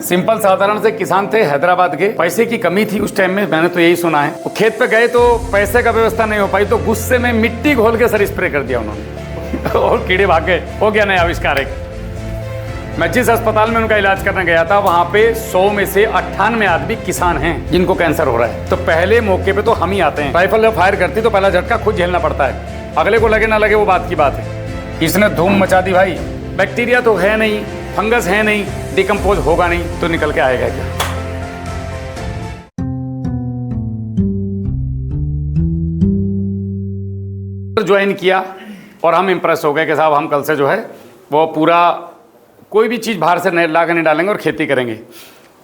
Simple साधारण से किसान थे हैदराबाद के। पैसे की कमी थी उस टाइम में, मैंने तो यही सुना है। वो खेत पे गए तो पैसे का व्यवस्था नहीं हो पाई, तो गुस्से में मिट्टी घोल के सर स्प्रे कर दिया उन्होंने और कीड़े भाग गए। हो गया नया आविष्कार एक। मैं जिस अस्पताल में उनका इलाज करने गया था वहां पे 100 में से 98 आदमी किसान हैं जिनको कैंसर हो रहा है। तो पहले मौके पे तो हम ही आते हैं। राइफल जब फायर करती तो पहला झटका खुद झेलना पड़ता है, अगले को लगे ना लगे वो बात की बात है। इसने धूम मचा दी भाई। बैक्टीरिया तो है नहीं, फंगस है नहीं, डिकम्पोज होगा नहीं, तो निकल के आएगा क्या? ज्वाइन किया और हम इंप्रेस हो गए कि साहब हम कल से जो है वो पूरा कोई भी चीज़ बाहर से लाकर नहीं डालेंगे और खेती करेंगे।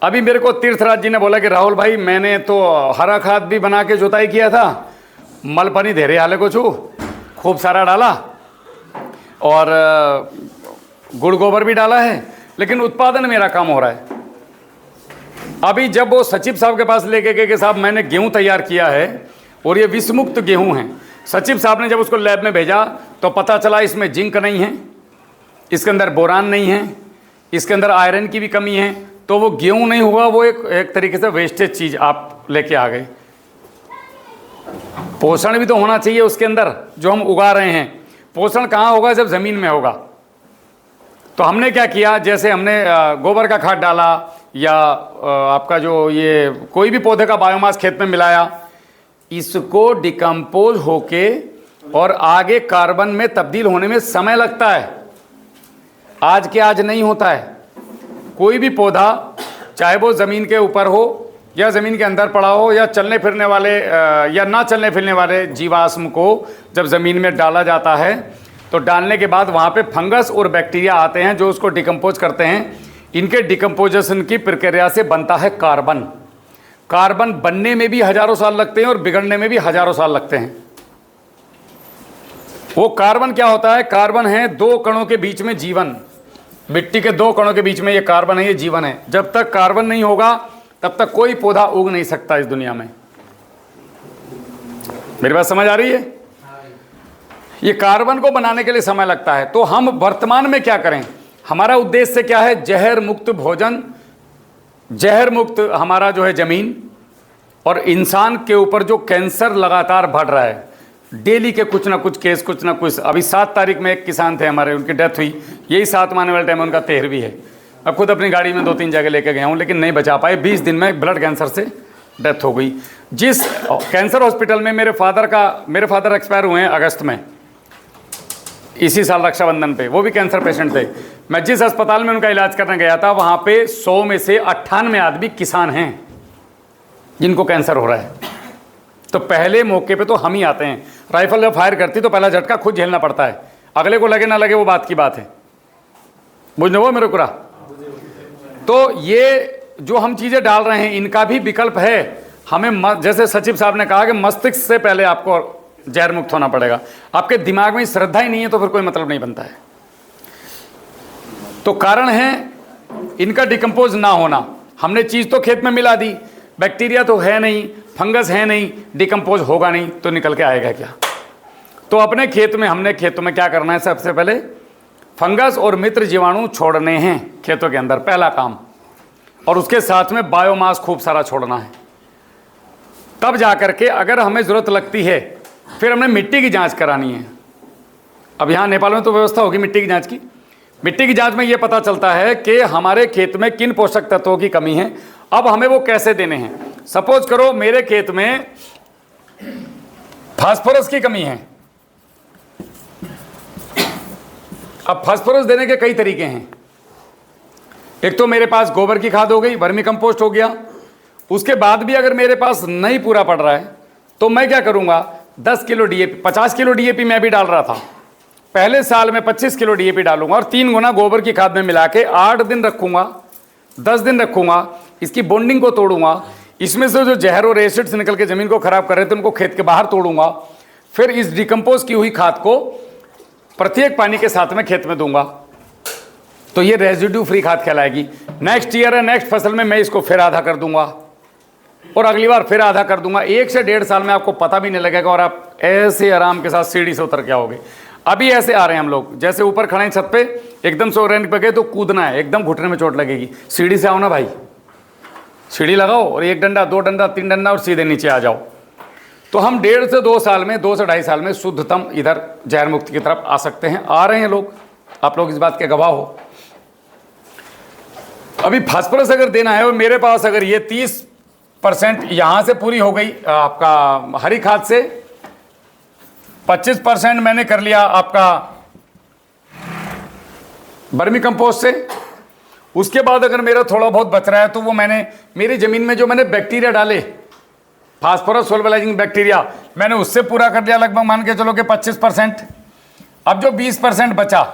अभी मेरे को तीर्थराज जी ने बोला कि राहुल भाई मैंने तो हरा खाद भी बना के जुताई किया था, मल पानी धेरे हाले को छू खूब सारा डाला और गुड़ गोबर भी डाला है, लेकिन उत्पादन मेरा कम हो रहा है। अभी जब वो सचिव साहब के पास लेके गए कि साहब मैंने गेहूं तैयार किया है और ये विषमुक्त गेहूं है, सचिव साहब ने जब उसको लैब में भेजा तो पता चला इसमें जिंक नहीं है, इसके अंदर बोरान नहीं है, इसके अंदर आयरन की भी कमी है। तो वो गेहूं नहीं हुआ, वो एक तरीके से वेस्टेज चीज़ आप लेके आ गए। पोषण भी तो होना चाहिए उसके अंदर जो हम उगा रहे हैं। पोषण कहाँ होगा? जब ज़मीन में होगा। तो हमने क्या किया, जैसे हमने गोबर का खाद डाला या आपका जो ये कोई भी पौधे का बायोमास खेत में मिलाया, इसको डिकम्पोज होके और आगे कार्बन में तब्दील होने में समय लगता है, आज के आज नहीं होता है। कोई भी पौधा चाहे वो ज़मीन के ऊपर हो या ज़मीन के अंदर पड़ा हो या चलने फिरने वाले या ना चलने फिरने वाले जीवाश्म को जब ज़मीन में डाला जाता है तो डालने के बाद वहाँ पे फंगस और बैक्टीरिया आते हैं जो उसको डिकम्पोज करते हैं। इनके डिकम्पोजिशन की प्रक्रिया से बनता है कार्बन। कार्बन बनने में भी हज़ारों साल लगते हैं और बिगड़ने में भी हज़ारों साल लगते हैं। वो कार्बन क्या होता है? कार्बन है दो कणों के बीच में जीवन। मिट्टी के दो कणों के बीच में ये कार्बन है, ये जीवन है। जब तक कार्बन नहीं होगा तब तक कोई पौधा उग नहीं सकता इस दुनिया में। मेरी बात समझ आ रही है? ये कार्बन को बनाने के लिए समय लगता है। तो हम वर्तमान में क्या करें? हमारा उद्देश्य क्या है? जहर मुक्त भोजन, जहर मुक्त हमारा जो है जमीन, और इंसान के ऊपर जो कैंसर लगातार बढ़ रहा है, डेली के कुछ ना कुछ केस, कुछ ना कुछ। अभी 7 तारीख में एक किसान थे हमारे, उनकी डेथ हुई। यही 7 आने वाले टाइम में उनका 13वीं है। अब खुद अपनी गाड़ी में 2-3 जगह लेके गया हूँ, लेकिन नहीं बचा पाए। 20 दिन में ब्लड कैंसर से डेथ हो गई। जिस कैंसर हॉस्पिटल में मेरे फादर एक्सपायर हुए हैं अगस्त में, इसी साल रक्षाबंधन पे, वो भी कैंसर पेशेंट थे। मैं जिस अस्पताल में उनका इलाज करने गया था वहाँ पे 100 में से 98 आदमी किसान हैं जिनको कैंसर हो रहा है। तो पहले मौके पे तो हम ही आते हैं। राइफल जब फायर करती तो पहला झटका खुद झेलना पड़ता है, अगले को लगे ना लगे वो बात की बात है। बुझने वो मेरे कुरा। तो ये जो हम चीज़ें डाल रहे हैं इनका भी विकल्प है। हमें जैसे सचिव साहब ने कहा कि मस्तिष्क से पहले आपको जहर मुक्त होना पड़ेगा। आपके दिमाग में श्रद्धा ही नहीं है तो फिर कोई मतलब नहीं बनता है। तो कारण है इनका डिकम्पोज ना होना। हमने चीज़ तो खेत में मिला दी, बैक्टीरिया तो है नहीं, फंगस है नहीं, डिकम्पोज होगा नहीं, तो निकल के आएगा क्या? तो अपने खेत में हमने खेतों में क्या करना है? सबसे पहले फंगस और मित्र जीवाणु छोड़ने हैं खेतों के अंदर, पहला काम। और उसके साथ में बायोमास खूब सारा छोड़ना है। तब जा करके अगर हमें ज़रूरत लगती है फिर हमने मिट्टी की जांच करानी है। अब यहाँ नेपाल में तो व्यवस्था होगी मिट्टी की जांच की। मिट्टी की जांच में ये पता चलता है कि हमारे खेत में किन पोषक तत्वों की कमी है। अब हमें वो कैसे देने हैं? सपोज करो मेरे खेत में फास्फोरस की कमी है। अब फास्फोरस देने के कई तरीके हैं। एक तो मेरे पास गोबर की खाद हो गई, वर्मी कंपोस्ट हो गया। उसके बाद भी अगर मेरे पास नहीं पूरा पड़ रहा है तो मैं क्या करूंगा? 10 किलो डीएपी, 50 किलो डीएपी मैं भी डाल रहा था। पहले साल में 25 किलो डीएपी डालूंगा और 3 गुना गोबर की खाद में मिला के 8 दिन रखूंगा, 10 दिन रखूंगा। इसकी बॉन्डिंग को तोड़ूंगा। इसमें से जो जहर और एसिड्स निकल के ज़मीन को खराब कर रहे थे उनको खेत के बाहर तोड़ूंगा। फिर इस डिकम्पोज की हुई खाद को प्रत्येक पानी के साथ में खेत में दूंगा, तो ये रेजिड्यू फ्री खाद कहलाएगी। नेक्स्ट ईयर है, नेक्स्ट फसल में मैं इसको फिर आधा कर दूंगा और अगली बार फिर आधा कर दूंगा। 1 से 1.5 साल में आपको पता भी नहीं लगेगा और आप ऐसे आराम के साथ सीढ़ी से उतर के आओगे। अभी ऐसे आ रहे हैं हम लोग, जैसे ऊपर खड़े हैं छत पे, एकदम से रैंक पे गए तो कूदना है, एकदम घुटने में चोट लगेगी। सीढ़ी से आओ ना भाई, सीढ़ी लगाओ और 1 डंडा 2 डंडा 3 डंडा और सीधे नीचे आ जाओ। तो हम 1.5 से 2 साल में, 2 से 2.5 साल में शुद्धतम इधर जहर मुक्ति की तरफ आ सकते हैं। आ रहे हैं लोग, आप लोग इस बात के गवाह हो। अभी फास्फोरस अगर देना है और मेरे पास अगर ये 30% यहाँ से पूरी हो गई आपका हरी खाद से, 25% मैंने कर लिया आपका वर्मी कंपोस्ट से, उसके बाद अगर मेरा थोड़ा बहुत बच रहा है तो वो मैंने मेरी ज़मीन में जो मैंने बैक्टीरिया डाले, फास्फोरस सोल्युबलाइजिंग बैक्टीरिया, मैंने उससे पूरा कर लिया लगभग, मान के चलो कि 25%। अब जो 20% बचा,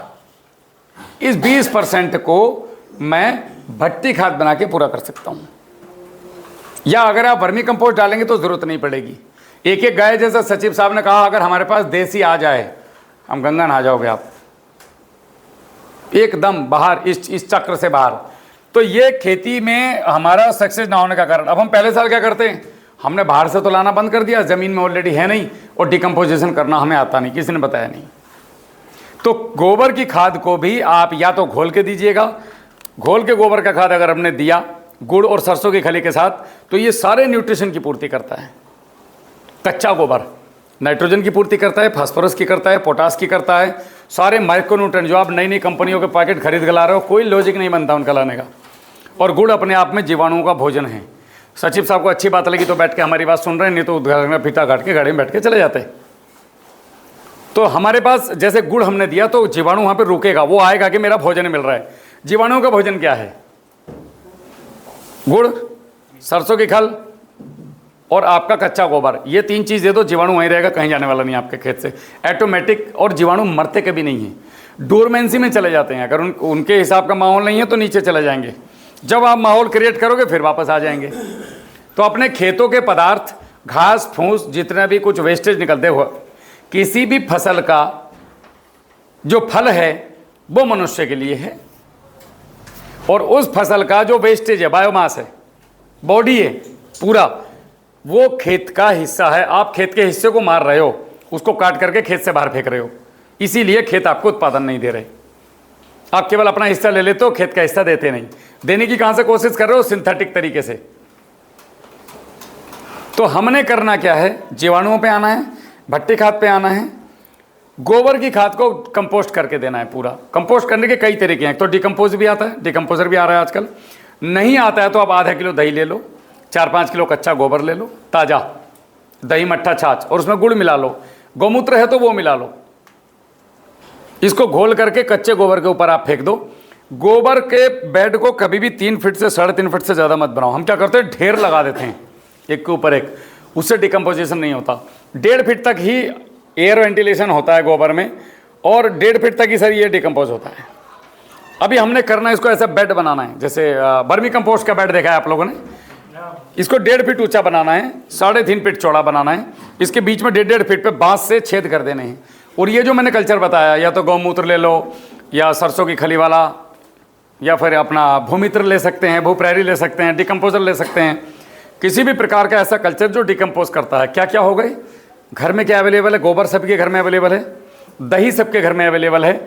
इस 20% को मैं भट्टी खाद बना के पूरा कर सकता हूँ। या अगर आप वर्मी कंपोस्ट डालेंगे तो ज़रूरत नहीं पड़ेगी। एक एक गाय, जैसा सचिव साहब ने कहा, अगर हमारे पास देसी आ जाए, हम गंगा नहा जाओगे आप एकदम बाहर, इस चक्र से बाहर। तो ये खेती में हमारा सक्सेस ना होने का कारण, अब हम पहले साल क्या करते हैं, हमने बाहर से तो लाना बंद कर दिया, ज़मीन में ऑलरेडी है नहीं, और डिकम्पोजिशन करना हमें आता नहीं, किसी ने बताया नहीं। तो गोबर की खाद को भी आप या तो घोल के दीजिएगा, घोल के गोबर का खाद अगर हमने दिया गुड़ और सरसों की खली के साथ, तो ये सारे न्यूट्रिशन की पूर्ति करता है। कच्चा गोबर नाइट्रोजन की पूर्ति करता है, फास्फोरस की करता है, पोटास की करता है, सारे माइक्रोन्यूट्रिएंट जो आप नई नई कंपनियों के पैकेट खरीद के ला रहे हो, कोई लॉजिक नहीं बनता उनका लाने का। और गुड़ अपने आप में जीवाणुओं का भोजन है। सचिव साहब को अच्छी बात लगी तो बैठ के हमारी बात सुन रहे हैं, नहीं तो घर में फीता काट के गाड़ी में बैठ के चले जाते। तो हमारे पास जैसे गुड़ हमने दिया तो जीवाणु वहाँ पे रुकेगा, वो आएगा कि मेरा भोजन मिल रहा है। जीवाणुओं का भोजन क्या है? गुड़, सरसों की खल और आपका कच्चा गोबर। ये 3 चीज़ दे दो, जीवाणु वहीं रहेगा, कहीं जाने वाला नहीं आपके खेत से, ऑटोमेटिक। और जीवाणु मरते कभी नहीं हैं, डोरमेंसी में चले जाते हैं। अगर उनके हिसाब का माहौल नहीं है तो नीचे चले जाएंगे, जब आप माहौल क्रिएट करोगे फिर वापस आ जाएंगे। तो अपने खेतों के पदार्थ, घास फूस, जितने भी कुछ वेस्टेज निकलते हुए, किसी भी फसल का जो फल है वो मनुष्य के लिए है, और उस फसल का जो वेस्टेज है, बायोमास है, बॉडी है पूरा, वो खेत का हिस्सा है। आप खेत के हिस्से को मार रहे हो, उसको काट करके खेत से बाहर फेंक रहे हो, इसीलिए खेत आपको उत्पादन नहीं दे रहे। आप केवल अपना हिस्सा ले लेते हो, खेत का हिस्सा देते नहीं। देने की कहां से कोशिश कर रहे हो? सिंथेटिक तरीके से। तो हमने करना क्या है? जीवाणुओं पे आना है, भट्टी खाद पे आना है, गोबर की खाद को कंपोस्ट करके देना है पूरा। कंपोस्ट करने के कई तरीके हैं, तो डिकम्पोज भी आता है, डिकम्पोजर भी आ रहा है आजकल। नहीं आता है तो आप आधा किलो दही ले लो, 4-5 किलो कच्चा गोबर ले लो, ताज़ा दही, मट्ठा, छाछ, और उसमें गुड़ मिला लो, गौमूत्र है तो वो मिला लो। इसको घोल करके कच्चे गोबर के ऊपर आप फेंक दो। गोबर के बेड को कभी भी 3 फीट से 3.5 फीट से ज़्यादा मत बनाओ। हम क्या करते हैं, ढेर लगा देते हैं एक के ऊपर एक, उससे डिकम्पोजिशन नहीं होता। 1.5 फीट तक ही एयर वेंटिलेशन होता है गोबर में, और 1.5 फीट तक ही सर ये डिकम्पोज होता है। अभी हमने करना है, इसको ऐसा बेड बनाना है, जैसे वर्मी कंपोस्ट का बेड देखा है आप लोगों ने, इसको 1.5 फीट ऊंचा बनाना है, 3.5 फीट चौड़ा बनाना है। इसके बीच में 1.5 फीट पे बांस से छेद कर देने हैं। और ये जो मैंने कल्चर बताया, या तो गौमूत्र ले लो, या सरसों की खली वाला, या फिर अपना भूमित्र ले सकते हैं, भूप्रैरी ले सकते हैं, डिकम्पोजर ले सकते हैं, किसी भी प्रकार का ऐसा कल्चर जो डिकम्पोज करता है। क्या क्या हो गए घर में, क्या अवेलेबल है? गोबर सबके घर में अवेलेबल है, दही सबके घर में अवेलेबल है,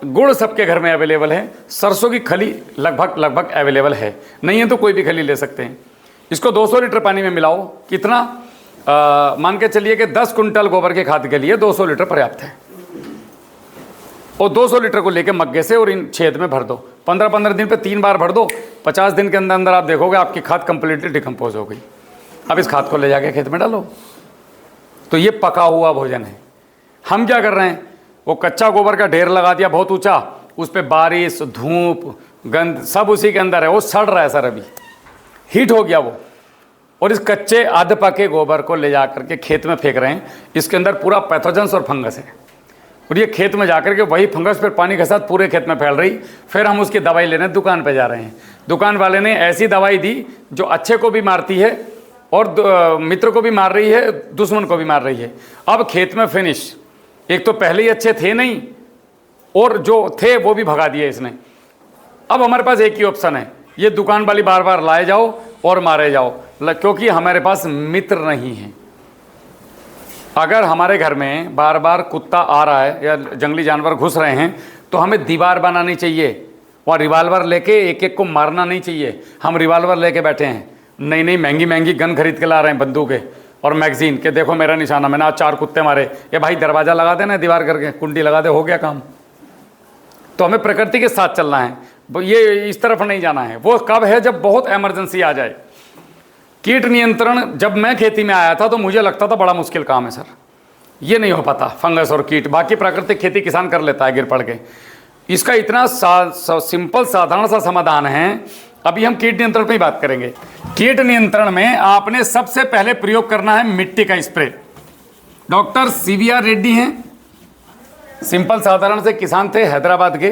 गुड़ सबके घर में अवेलेबल है, सरसों की खली लगभग अवेलेबल है। नहीं है तो कोई भी खली ले सकते हैं। इसको 200 लीटर पानी में मिलाओ। कितना? मान के चलिए कि 10 कुंटल गोबर के खाद के लिए 200 लीटर पर्याप्त है। और 200 लीटर को लेके मग्गे से और इन छेद में भर दो। 15-15 दिन पे 3 बार भर दो। 50 दिन के अंदर अंदर आप देखोगे आपकी खाद कंप्लीटली डिकम्पोज हो गई। अब इस खाद को ले जाके खेत में डालो। तो ये पका हुआ भोजन है। हम क्या कर रहे हैं, वो कच्चा गोबर का ढेर लगा दिया बहुत ऊंचा, उस पर बारिश, धूप, गंध सब उसी के अंदर है, वो सड़ रहा है सर, अभी हीट हो गया वो। और इस कच्चे आध पके गोबर को ले जा करके खेत में फेंक रहे हैं। इसके अंदर पूरा पैथोजेंस और फंगस है, और ये खेत में जाकर के वही फंगस फिर पानी के साथ पूरे खेत में फैल रही। फिर हम उसकी दवाई लेने दुकान पे जा रहे हैं। दुकान वाले ने ऐसी दवाई दी जो अच्छे को भी मारती है और मित्र को भी मार रही है, दुश्मन को भी मार रही है। अब खेत में फिनिश। एक तो पहले ही अच्छे थे नहीं, और जो थे वो भी भगा दिए इसने। अब हमारे पास एक ही ऑप्शन है, ये दुकान वाली बार बार लाए जाओ और मारे जाओ, क्योंकि हमारे पास मित्र नहीं है। अगर हमारे घर में बार बार कुत्ता आ रहा है या जंगली जानवर घुस रहे हैं तो हमें दीवार बनानी चाहिए और रिवाल्वर लेके एक एक को मारना नहीं चाहिए। हम रिवाल्वर लेके बैठे हैं, नई नई महंगी महंगी गन खरीद के ला रहे हैं, बंदूकें और मैगजीन के, देखो मेरा निशाना, मैंने आज 4 कुत्ते मारे। ये भाई दरवाज़ा लगा देना, दीवार करके कुंडी लगा दे, हो गया काम। तो हमें प्रकृति के साथ चलना है, ये इस तरफ नहीं जाना है। वो कब है? जब बहुत इमरजेंसी आ जाए। कीट नियंत्रण, जब मैं खेती में आया था तो मुझे लगता था बड़ा मुश्किल काम है सर, ये नहीं हो पाता, फंगस और कीट। बाकी प्राकृतिक खेती किसान कर लेता है गिर पड़ के। इसका इतना सिंपल साधारण सा समाधान है। अभी हम कीट नियंत्रण पे ही बात करेंगे। कीट नियंत्रण में आपने सबसे पहले प्रयोग करना है मिट्टी का स्प्रे। डॉक्टर CVR रेड्डी हैं, सिंपल साधारण से किसान थे हैदराबाद के,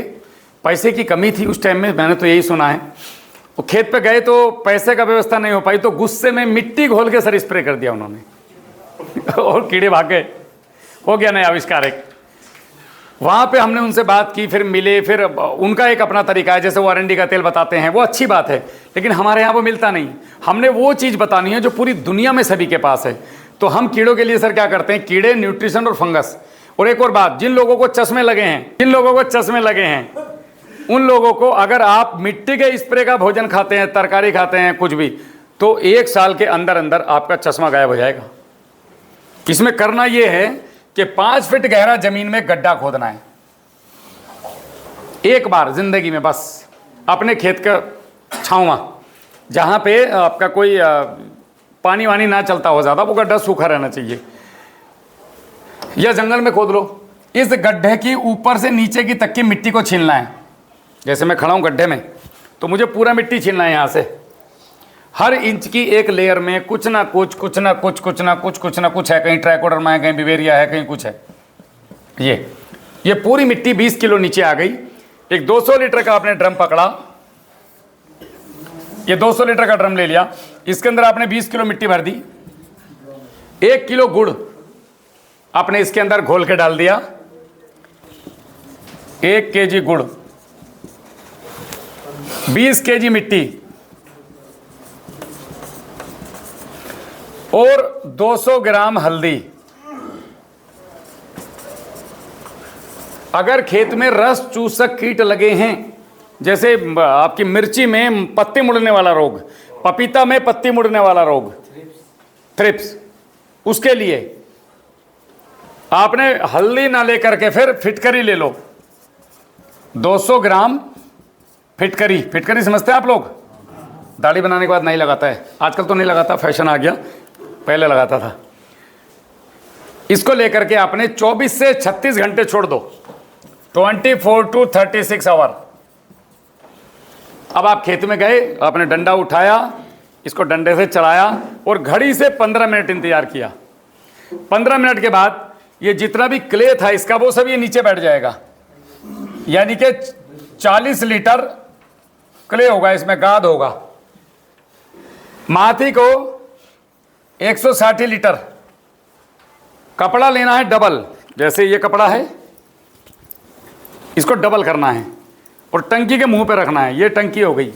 पैसे की कमी थी उस टाइम में, मैंने तो यही सुना है। वो खेत पे गए तो पैसे का व्यवस्था नहीं हो पाई तो गुस्से में मिट्टी घोल के सर स्प्रे कर दिया उन्होंने और कीड़े भाग गए, हो गया नया आविष्कार एक। वहाँ पे हमने उनसे बात की, फिर मिले, फिर उनका एक अपना तरीका है, जैसे वो अरंडी का तेल बताते हैं, वो अच्छी बात है, लेकिन हमारे यहाँ वो मिलता नहीं। हमने वो चीज़ बतानी है जो पूरी दुनिया में सभी के पास है। तो हम कीड़ों के लिए सर क्या करते हैं? कीड़े, न्यूट्रिशन और फंगस। और एक और बात, जिन लोगों को चश्मे लगे हैं, उन लोगों को अगर आप मिट्टी के स्प्रे का भोजन खाते हैं, तरकारी खाते हैं, कुछ भी, तो 1 साल के अंदर अंदर आपका चश्मा गायब हो जाएगा। इसमें करना ये है कि 5 फीट गहरा जमीन में गड्ढा खोदना है एक बार जिंदगी में, बस अपने खेत का छांवा, जहाँ पे आपका कोई पानी वानी ना चलता हो ज़्यादा, वो गड्ढा सूखा रहना चाहिए, या जंगल में खोद लो। इस गड्ढे की ऊपर से नीचे की तक की मिट्टी को छीलना है। जैसे मैं खड़ा हूँ गड्ढे में, तो मुझे पूरा मिट्टी छीलना है यहाँ से। हर इंच की एक लेयर में कुछ ना कुछ है। कहीं ट्राइकोडर्मा है, कहीं बिवेरिया है, कहीं कुछ है। ये पूरी मिट्टी 20 किलो नीचे आ गई। एक 200 लीटर का आपने ड्रम पकड़ा, ये 200 लीटर का ड्रम ले लिया, इसके अंदर आपने 20 किलो मिट्टी भर दी। 1 किलो गुड़ आपने इसके अंदर घोल के डाल दिया, 1 केजी गुड़, 20 केजी मिट्टी और 200 ग्राम हल्दी। अगर खेत में रस चूसक कीट लगे हैं, जैसे आपकी मिर्ची में पत्ती मुड़ने वाला रोग, पपीता में पत्ती मुड़ने वाला रोग, थ्रिप्स, उसके लिए आपने हल्दी ना लेकर के फिर फिटकरी ले लो। 200 ग्राम फिटकरी समझते हैं आप लोग? दाढ़ी बनाने के बाद नहीं लगाता है, आजकल तो नहीं लगाता, फैशन आ गया, पहले लगाता था। इसको लेकर के आपने 24 से 36 घंटे छोड़ दो, 24 to 36 आवर। अब आप खेत में गए, आपने डंडा उठाया, इसको डंडे से चलाया और घड़ी से 15 मिनट इंतजार किया। 15 मिनट के बाद ये जितना भी क्ले था इसका, वो सब ये नीचे बैठ जाएगा। यानी कि 40 लीटर क्ले होगा, इसमें गाद होगा। माटी को 160 लीटर। कपड़ा लेना है डबल, जैसे ये कपड़ा है, इसको डबल करना है और टंकी के मुंह पे रखना है। ये टंकी हो गई,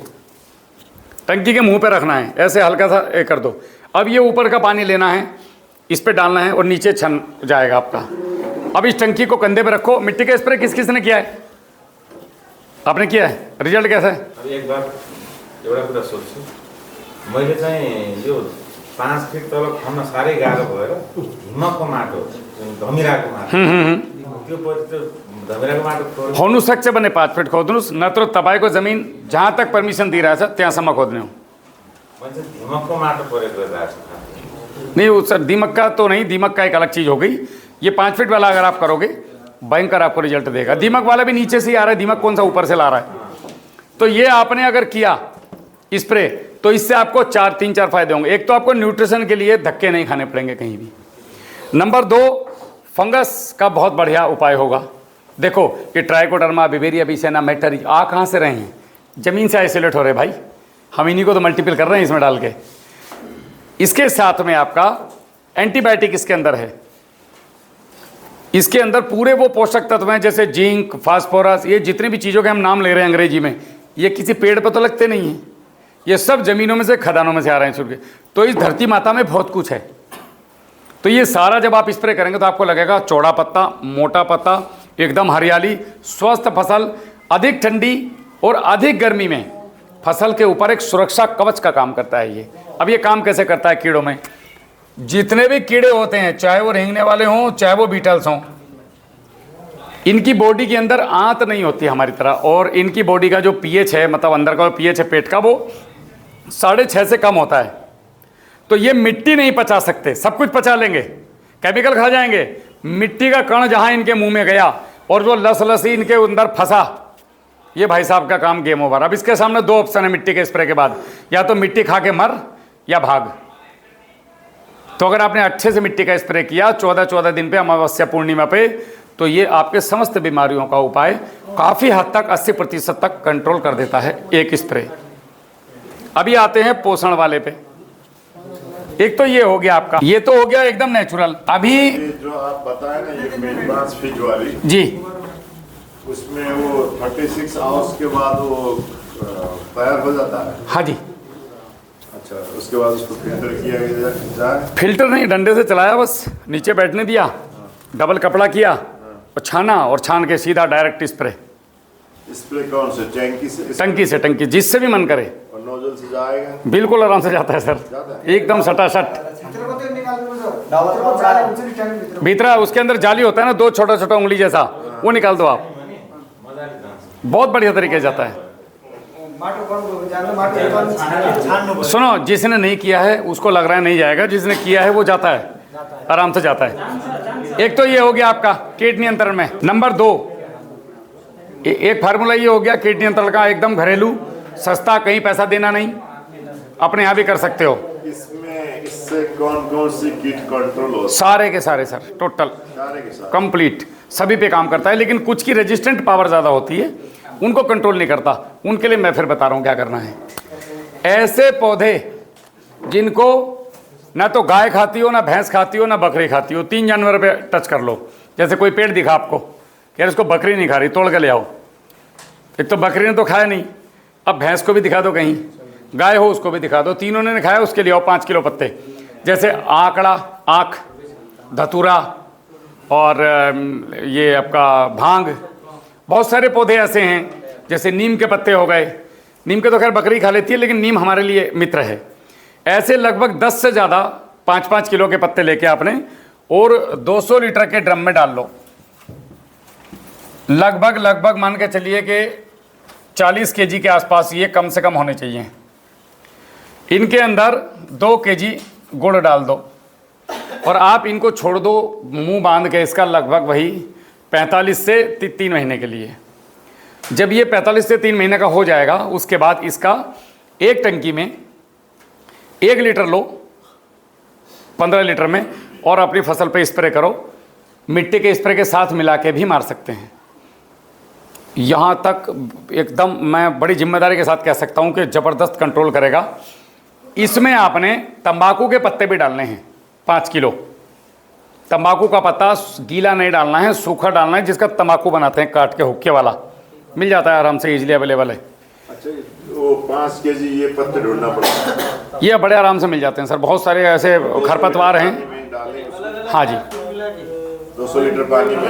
टंकी के मुंह पे रखना है, ऐसे हल्का सा एक कर दो। अब ये ऊपर का पानी लेना है, इस पे डालना है और नीचे छन जाएगा आपका। अब इस टंकी को कंधे पे रखो। मिट्टी का स्प्रे किस किस ने किया है? आपने किया है? रिजल्ट कैसा है? एक बार एउटा कुरा सोध्छु, मैले चाहिँ यो 5 फिट तल खन्न साह्रै गाह्रो भएर हिमकको माटो, धमिराको माटो, त्यो पछि त्यो धमिराको माटो होनु सक्छ भने 5 फिट खोद्नुहोस्, नत्र तपाईँको जमिन जहाँ तक परमिशन दिइरहेछ त्यहाँसम्म खोद्ने हो। मैले हिमकको माटो प्रयोग गरिरहेको छु। नहीं वो सर दीमक का तो नहीं, दीमक का एक अलग चीज़ हो गई। ये 5 फीट वाला अगर आप करोगे, भयंकर आपको रिजल्ट देगा। दीमक वाला भी नीचे से ही आ रहा है, दीमक कौन सा ऊपर से ला रहा है। तो ये आपने अगर किया स्प्रे, तो इससे आपको 3-4 फायदे होंगे। एक तो आपको न्यूट्रिशन के लिए धक्के नहीं खाने पड़ेंगे कहीं भी। नंबर 2, फंगस का बहुत बढ़िया उपाय होगा। देखो कि ट्राइकोडर्मा, बिवेरिया, बिसेना, मेटरी आ कहाँ से रहे हैं? ज़मीन से आइसोलेट हो रहे भाई, हम इन्हीं को तो मल्टीपल कर रहे हैं इसमें डाल के। इसके साथ में आपका एंटीबायोटिक इसके अंदर है। इसके अंदर पूरे वो पोषक तत्व हैं, जैसे जिंक, फास्फोरस, ये जितनी भी चीज़ों के हम नाम ले रहे हैं अंग्रेजी में, ये किसी पेड़ पर तो लगते नहीं हैं, ये सब ज़मीनों में से, खदानों में से आ रहे हैं छुट के। तो इस धरती माता में बहुत कुछ है। तो ये सारा जब आप स्प्रे करेंगे तो आपको लगेगा चौड़ा पत्ता, मोटा पत्ता, एकदम हरियाली, स्वस्थ फसल, अधिक ठंडी और अधिक गर्मी में फसल के ऊपर एक सुरक्षा कवच का काम करता है ये। अब ये काम कैसे करता है कीड़ों में? जितने भी कीड़े होते हैं, चाहे वो रेंगने वाले हों, चाहे वो बीटल्स हों, इनकी बॉडी के अंदर आंत नहीं होती हमारी तरह, और इनकी बॉडी का जो पीएच है, मतलब अंदर का पीएच है पेट का, वो 6.5 से कम होता है। तो ये मिट्टी नहीं पचा सकते, सब कुछ पचा लेंगे, केमिकल खा जाएंगे। मिट्टी का कण जहां इनके मुंह में गया और जो लस इनके अंदर फंसा, ये भाई साहब का काम गेम ओवर। अब इसके सामने 2 ऑप्शन है मिट्टी के स्प्रे के बाद, या तो मिट्टी खा के मर या भाग। तो अगर आपने अच्छे से मिट्टी का स्प्रे किया 14 दिन पे, अमावस्या पूर्णिमा पे, तो ये आपके समस्त बीमारियों का उपाय काफ़ी हद तक 80% तक कंट्रोल कर देता है एक स्प्रे। अभी आते हैं पोषण वाले पे। एक तो ये हो गया आपका, ये तो हो गया एकदम नेचुरल। अभी ये जो आप बताए ना, ये मेडवांस फिज वाली, जी, उसमें वो 36 आवर्स के बाद वो तैयार हो जाता है। हाँ जी। अच्छा, उसके बाद उसको फिल्टर किया जाए। फिल्टर नहीं, डंडे से चलाया, बस नीचे बैठने दिया, डबल कपड़ा किया और छाना, और छान के सीधा डायरेक्ट स्प्रे। स्प्रे कौन से? टंकी से? टंकी से, टंकी जिससे भी मन करे। और नोजल से जाएगा? बिल्कुल आराम से जाता है सर, जाता एकदम सटासट। भीतर उसके अंदर जाली होता है ना, 2 छोटा उंगली जैसा, वो निकाल दो आप, बहुत बढ़िया तरीके से जाता है। सुनो, जिसने नहीं किया है उसको लग रहा है नहीं जाएगा, जिसने किया है वो जाता है, आराम से जाता है। एक तो ये हो गया आपका कीट नियंत्रण में। नंबर 2, एक फार्मूला ये हो गया कीट नियंत्रण का, एकदम घरेलू, सस्ता, कहीं पैसा देना नहीं, अपने यहाँ भी कर सकते हो। इसमें इससे कौन सी कीट कंट्रोल होता है? सारे के सारे सर, टोटल सारे के सारे कंप्लीट सभी पे काम करता है, लेकिन कुछ की रेजिस्टेंट पावर ज़्यादा होती है, उनको कंट्रोल नहीं करता। उनके लिए मैं फिर बता रहा हूँ क्या करना है। ऐसे पौधे जिनको ना तो गाय खाती हो, ना भैंस खाती हो, ना बकरी खाती हो, 3 जानवर पे टच कर लो। जैसे कोई पेड़ दिखा आपको, यार इसको बकरी नहीं खा रही, तोड़ के ले आओ। एक तो बकरी ने तो खाया नहीं, अब भैंस को भी दिखा दो, कहीं गाय हो उसको भी दिखा दो, तीनों ने खाया, उसके लिए आओ 5 किलो पत्ते। जैसे आंकड़ा, आँख, धतूरा और ये आपका भांग, बहुत सारे पौधे ऐसे हैं। जैसे नीम के पत्ते हो गए, नीम के तो खैर बकरी खा लेती है, लेकिन नीम हमारे लिए मित्र है। ऐसे लगभग 10 से ज़्यादा 5-5 किलो के पत्ते लेके आपने और 200 लीटर के ड्रम में डाल लो। लगभग मान के चलिए कि 40 केजी के आसपास ये कम से कम होने चाहिए। इनके अंदर 2 केजी गुड़ डाल दो और आप इनको छोड़ दो मुंह बांध के, इसका लगभग वही 45 से 3 महीने के लिए। जब ये 45 से 3 महीने का हो जाएगा, उसके बाद इसका एक टंकी में 1 लीटर लो 15 लीटर में, और अपनी फसल पे स्प्रे करो। मिट्टी के स्प्रे के साथ मिला के भी मार सकते हैं। यहाँ तक एकदम मैं बड़ी जिम्मेदारी के साथ कह सकता हूँ कि ज़बरदस्त कंट्रोल करेगा। इसमें आपने तंबाकू के पत्ते भी डालने हैं, 5 किलो। तंबाकू का पत्ता गीला नहीं डालना है, सूखा डालना है, जिसका तंबाकू बनाते हैं काट के, हुक्के वाला मिल जाता है आराम से, इजीली अवेलेबल है। अच्छा, वो 5 केजी ये पत्ते ढूंढना पड़ता है? ये बड़े आराम से मिल जाते हैं सर, बहुत सारे ऐसे खरपतवार हैं। हाँ जी, 200 लीटर पानी में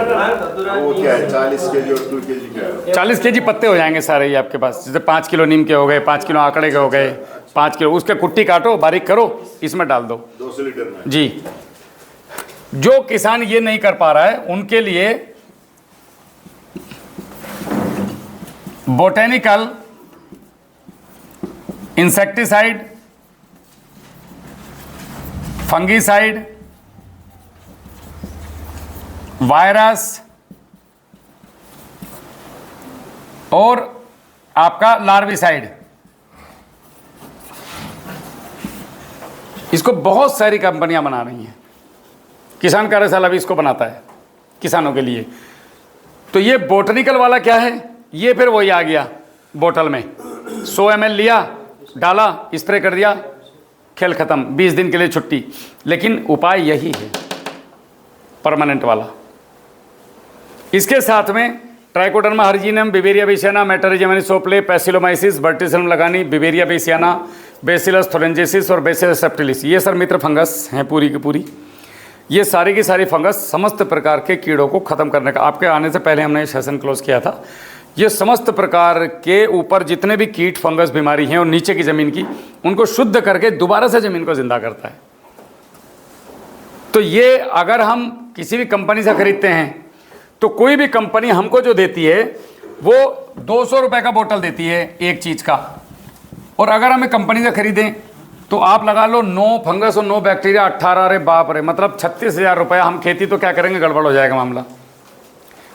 वो क्या है, 40 केजी और 2 केजी क्या है? 40 केजी पत्ते हो जाएंगे सारे ये आपके पास। जैसे 5 किलो नीम के हो गए, 5 किलो आंकड़े के हो गए, 5 किलो उसके कुट्टी काटो, बारीक करो, इसमें डाल दो 200 लीटर में जी। जो किसान ये नहीं कर पा रहा है उनके लिए बोटेनिकल इंसेक्टिसाइड, फंगीसाइड, वायरस और आपका लार्विसाइड, इसको बहुत सारी कंपनियां बना रही हैं। किसान कार्यशाला भी इसको बनाता है किसानों के लिए। तो ये बोटनिकल वाला क्या है, ये फिर वही आ गया बोतल में, 100 ml लिया, डाला, स्प्रे कर दिया, खेल ख़त्म, 20 दिन के लिए छुट्टी। लेकिन उपाय यही है परमानेंट वाला। इसके साथ में ट्राइकोडर्मा हर्जिनम, बिवेरिया बेसियाना, मेटरिजम सोप्ले, पैसिलोमाइसिस, वर्टिसिलम लगानी, बिवेरिया बेसियाना, बेसिलस थोरेंजेसिस और बेसिलस सेप्टिलिस, ये सर मित्र फंगस हैं पूरी की पूरी। ये सारी की सारी फंगस समस्त प्रकार के कीड़ों को ख़त्म करने का, आपके आने से पहले हमने सेशन क्लोज किया था, ये समस्त प्रकार के ऊपर जितने भी कीट फंगस बीमारी हैं और नीचे की ज़मीन की, उनको शुद्ध करके दोबारा से ज़मीन को ज़िंदा करता है। तो ये अगर हम किसी भी कंपनी से ख़रीदते हैं तो कोई भी कंपनी हमको जो देती है वो 200 रुपये का बोतल देती है एक चीज़ का, और अगर हमें कंपनी से ख़रीदें तो आप लगा लो नो फंगस और नो बैक्टीरिया 18, अरे बाप रे, मतलब 36,000 रुपये। हम खेती तो क्या करेंगे, गड़बड़ हो जाएगा मामला।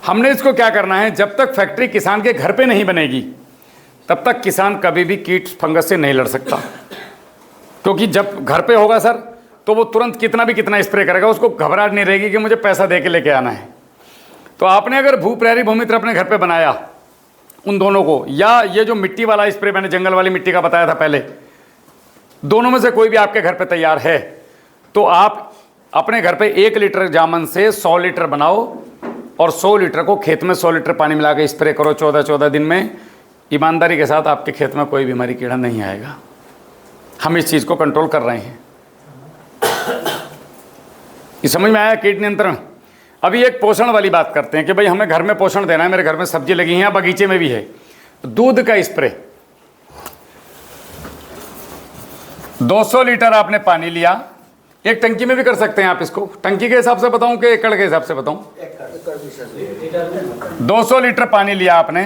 हमने इसको क्या करना है, जब तक फैक्ट्री किसान के घर पे नहीं बनेगी तब तक किसान कभी भी कीट फंगस से नहीं लड़ सकता, क्योंकि जब घर पे होगा सर तो वो तुरंत कितना स्प्रे करेगा, उसको घबराहट नहीं रहेगी कि मुझे पैसा दे के लेके आना है। तो आपने अगर भू प्रहरी भूमित्र अपने घर पे बनाया उन दोनों को, या ये जो मिट्टी वाला स्प्रे मैंने जंगल वाली मिट्टी का बताया था पहले, दोनों में से कोई भी आपके घर पे तैयार है तो आप अपने घर पे 1 लीटर जामन से 100 लीटर बनाओ और 100 लीटर को खेत में 100 लीटर पानी मिला के स्प्रे करो 14-14 दिन में। ईमानदारी के साथ आपके खेत में कोई बीमारी कीड़ा नहीं आएगा। हम इस चीज़ को कंट्रोल कर रहे हैं। ये समझ में आया कीट नियंत्रण। अभी एक पोषण वाली बात करते हैं कि भाई हमें घर में पोषण देना है, मेरे घर में सब्जी लगी हैं, बगीचे में भी है। दूध का स्प्रे, 200 लीटर आपने पानी लिया, एक टंकी में भी कर सकते हैं आप इसको, टंकी के हिसाब से बताऊं कि एकड़ के हिसाब से बताऊं? 200 लीटर पानी लिया आपने,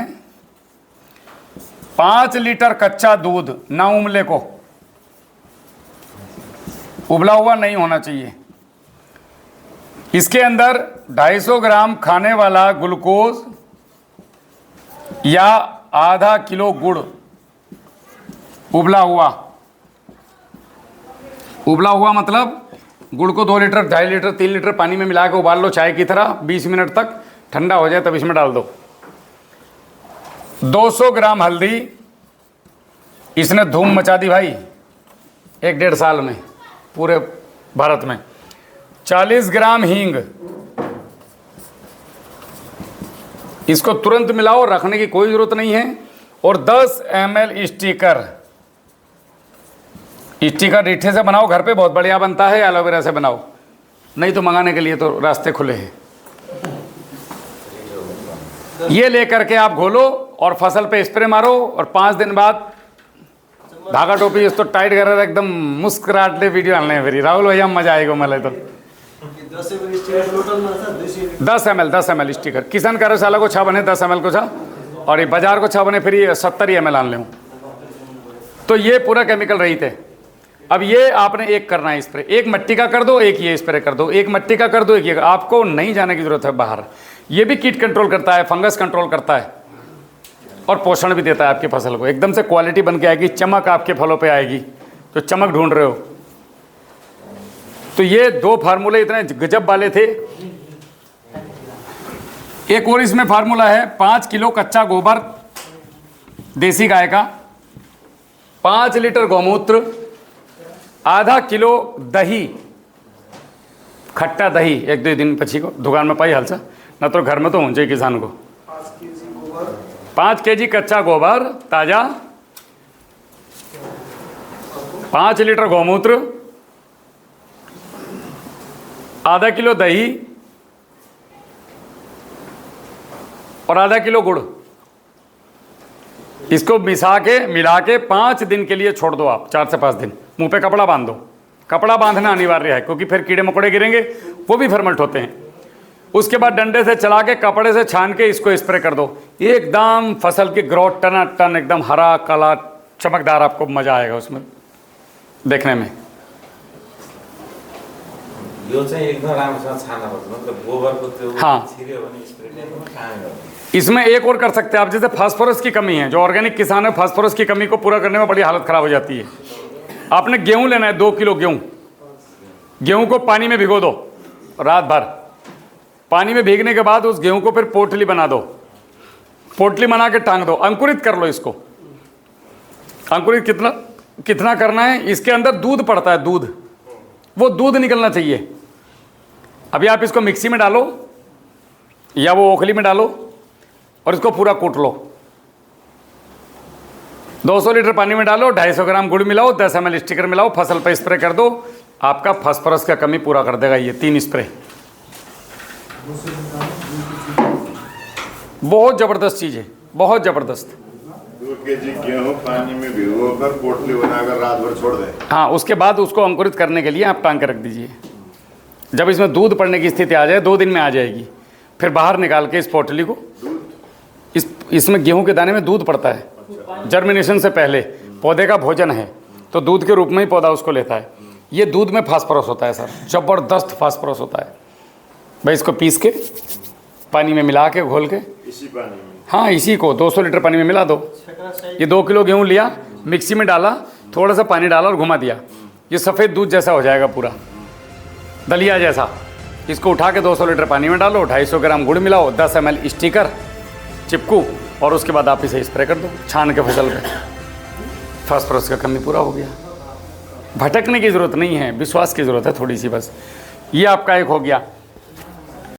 5 लीटर कच्चा दूध, ना उमले को, उबला हुआ नहीं होना चाहिए। इसके अंदर 250 ग्राम खाने वाला ग्लूकोज या आधा किलो गुड़, उबला हुआ मतलब गुड़ को 2 लीटर 2.5 लीटर 3 लीटर पानी में मिला के उबाल लो चाय की तरह, 20 मिनट तक ठंडा हो जाए तब इसमें डाल दो। 200 ग्राम हल्दी, इसने धूम मचा दी भाई 1-1.5 साल में पूरे भारत में। 40 ग्राम हींग, इसको तुरंत मिलाओ, रखने की कोई ज़रूरत नहीं है। और 10 ml स्टिकर रीठे से बनाओ, घर पे बहुत बढ़िया बनता है, एलोवेरा से बनाओ, नहीं तो मंगाने के लिए तो रास्ते खुले हैं। ये लेकर के आप घोलो और फसल पे स्प्रे मारो, और 5 दिन बाद धागा टोपी इस तो टाइट कर एकदम मुस्कुराहट ले वीडियो आने फिर राहुल भैया मजा आएगा मलाई तो। 10 ml स्टिकर, किसान कार्यशाला को 6 बने, 10 ml को 6, और ये बाजार को 6 बने, फिर ये 70 ml आन ले। तो ये पूरा केमिकल रहित है। अब ये आपने एक करना है स्प्रे, एक मट्टी का कर दो, एक ये स्प्रे कर दो, एक मट्टी का कर दो, एक ये, आपको नहीं जाने की जरूरत है बाहर। ये भी कीट कंट्रोल करता है, फंगस कंट्रोल करता है और पोषण भी देता है आपकी फसल को। एकदम से क्वालिटी बन के आएगी, चमक आपके फलों पे आएगी, तो चमक ढूंढ रहे हो। तो ये 2 फार्मूले इतने गजब वाले थे। एक और इसमें फार्मूला है, 5 किलो कच्चा गोबर देसी गाय का, 5 लीटर गौमूत्र, आधा किलो दही, खट्टा दही 1-2 दिन पछी को दुकान में पाई हालसा, ना तो घर में तो होना चाहिए किसान को। 5 केजी कच्चा गोबर ताज़ा, 5 लीटर गौमूत्र, आधा किलो दही और आधा किलो गुड़। इसको मिला के 5 दिन के लिए छोड़ दो आप, 4 से 5 दिन। मुंह पे कपड़ा बांध दो, कपड़ा बांधना अनिवार्य है क्योंकि फिर कीड़े मकोड़े गिरेंगे, वो भी फर्मेंट होते हैं। उसके बाद डंडे से चला के कपड़े से छान के इसको स्प्रे कर दो, एकदम फसल की ग्रोथ टनाटन एकदम हरा काला चमकदार, आपको मजा आएगा उसमें देखने में। यो चाहिँ एकदम राम्रोसँग छाना पर्छ, मतलब गोबरको त्यो हाँ। छिर्यो भने स्प्रे गर्नु काम गर्छ। इसमें एक और कर सकते हैं आप, जैसे फास्फोरस की कमी है, जो ऑर्गेनिक किसान है फास्फोरस की कमी को पूरा करने में बड़ी हालत खराब हो जाती है। आपने गेहूं लेना है, 2 किलो गेहूं को पानी में भिगो दो रात भर। पानी में भीगने के बाद उस गेहूं को फिर पोटली बना दो, पोटली बना के टांग दो, अंकुरित कर लो इसको। अंकुरित कितना करना है, इसके अंदर दूध पड़ता है, दूध, वो दूध निकलना चाहिए। अभी आप इसको मिक्सी में डालो या वो ओखली में डालो और इसको पूरा कूट लो। 200 लीटर पानी में डालो, 250 ग्राम गुड़ मिलाओ, 10 ml स्टिकर मिलाओ, फसल पर स्प्रे कर दो। आपका फास्फोरस का कमी पूरा कर देगा ये 3 स्प्रे। बहुत ज़बरदस्त चीज़ है, बहुत ज़बरदस्त। 2 केजी गेहूं पानी में भिगोकर पोटली बनाकर रात भर छोड़ दें। हाँ, उसके बाद उसको अंकुरित करने के लिए आप टांग के रख दीजिए। जब इसमें दूध पड़ने की स्थिति आ जाए 2 दिन में आ जाएगी, फिर बाहर निकाल के इस पोटली को, इसमें गेहूं के दाने में दूध पड़ता है। जर्मिनेशन से पहले पौधे का भोजन है, तो दूध के रूप में ही पौधा उसको लेता है। ये दूध में फास्फोरस होता है सर, ज़बरदस्त फास्फोरस होता है भाई। इसको पीस के पानी में मिला के घोल के, इसी पानी में, हाँ इसी को 200 लीटर पानी में मिला दो। ये 2 किलो गेहूँ लिया, मिक्सी में डाला, थोड़ा सा पानी डाला और घुमा दिया, ये सफ़ेद दूध जैसा हो जाएगा, पूरा दलिया जैसा। इसको उठा के 200 लीटर पानी में डालो, 250 ग्राम गुड़ मिलाओ, 10 ml स्टिकर चिपकू, और उसके बाद आप इसे स्प्रे कर दो छान के फसल पे। फास्फोरस का कमी पूरा हो गया। भटकने की ज़रूरत नहीं है, विश्वास की ज़रूरत है थोड़ी सी बस। ये आपका एक हो गया।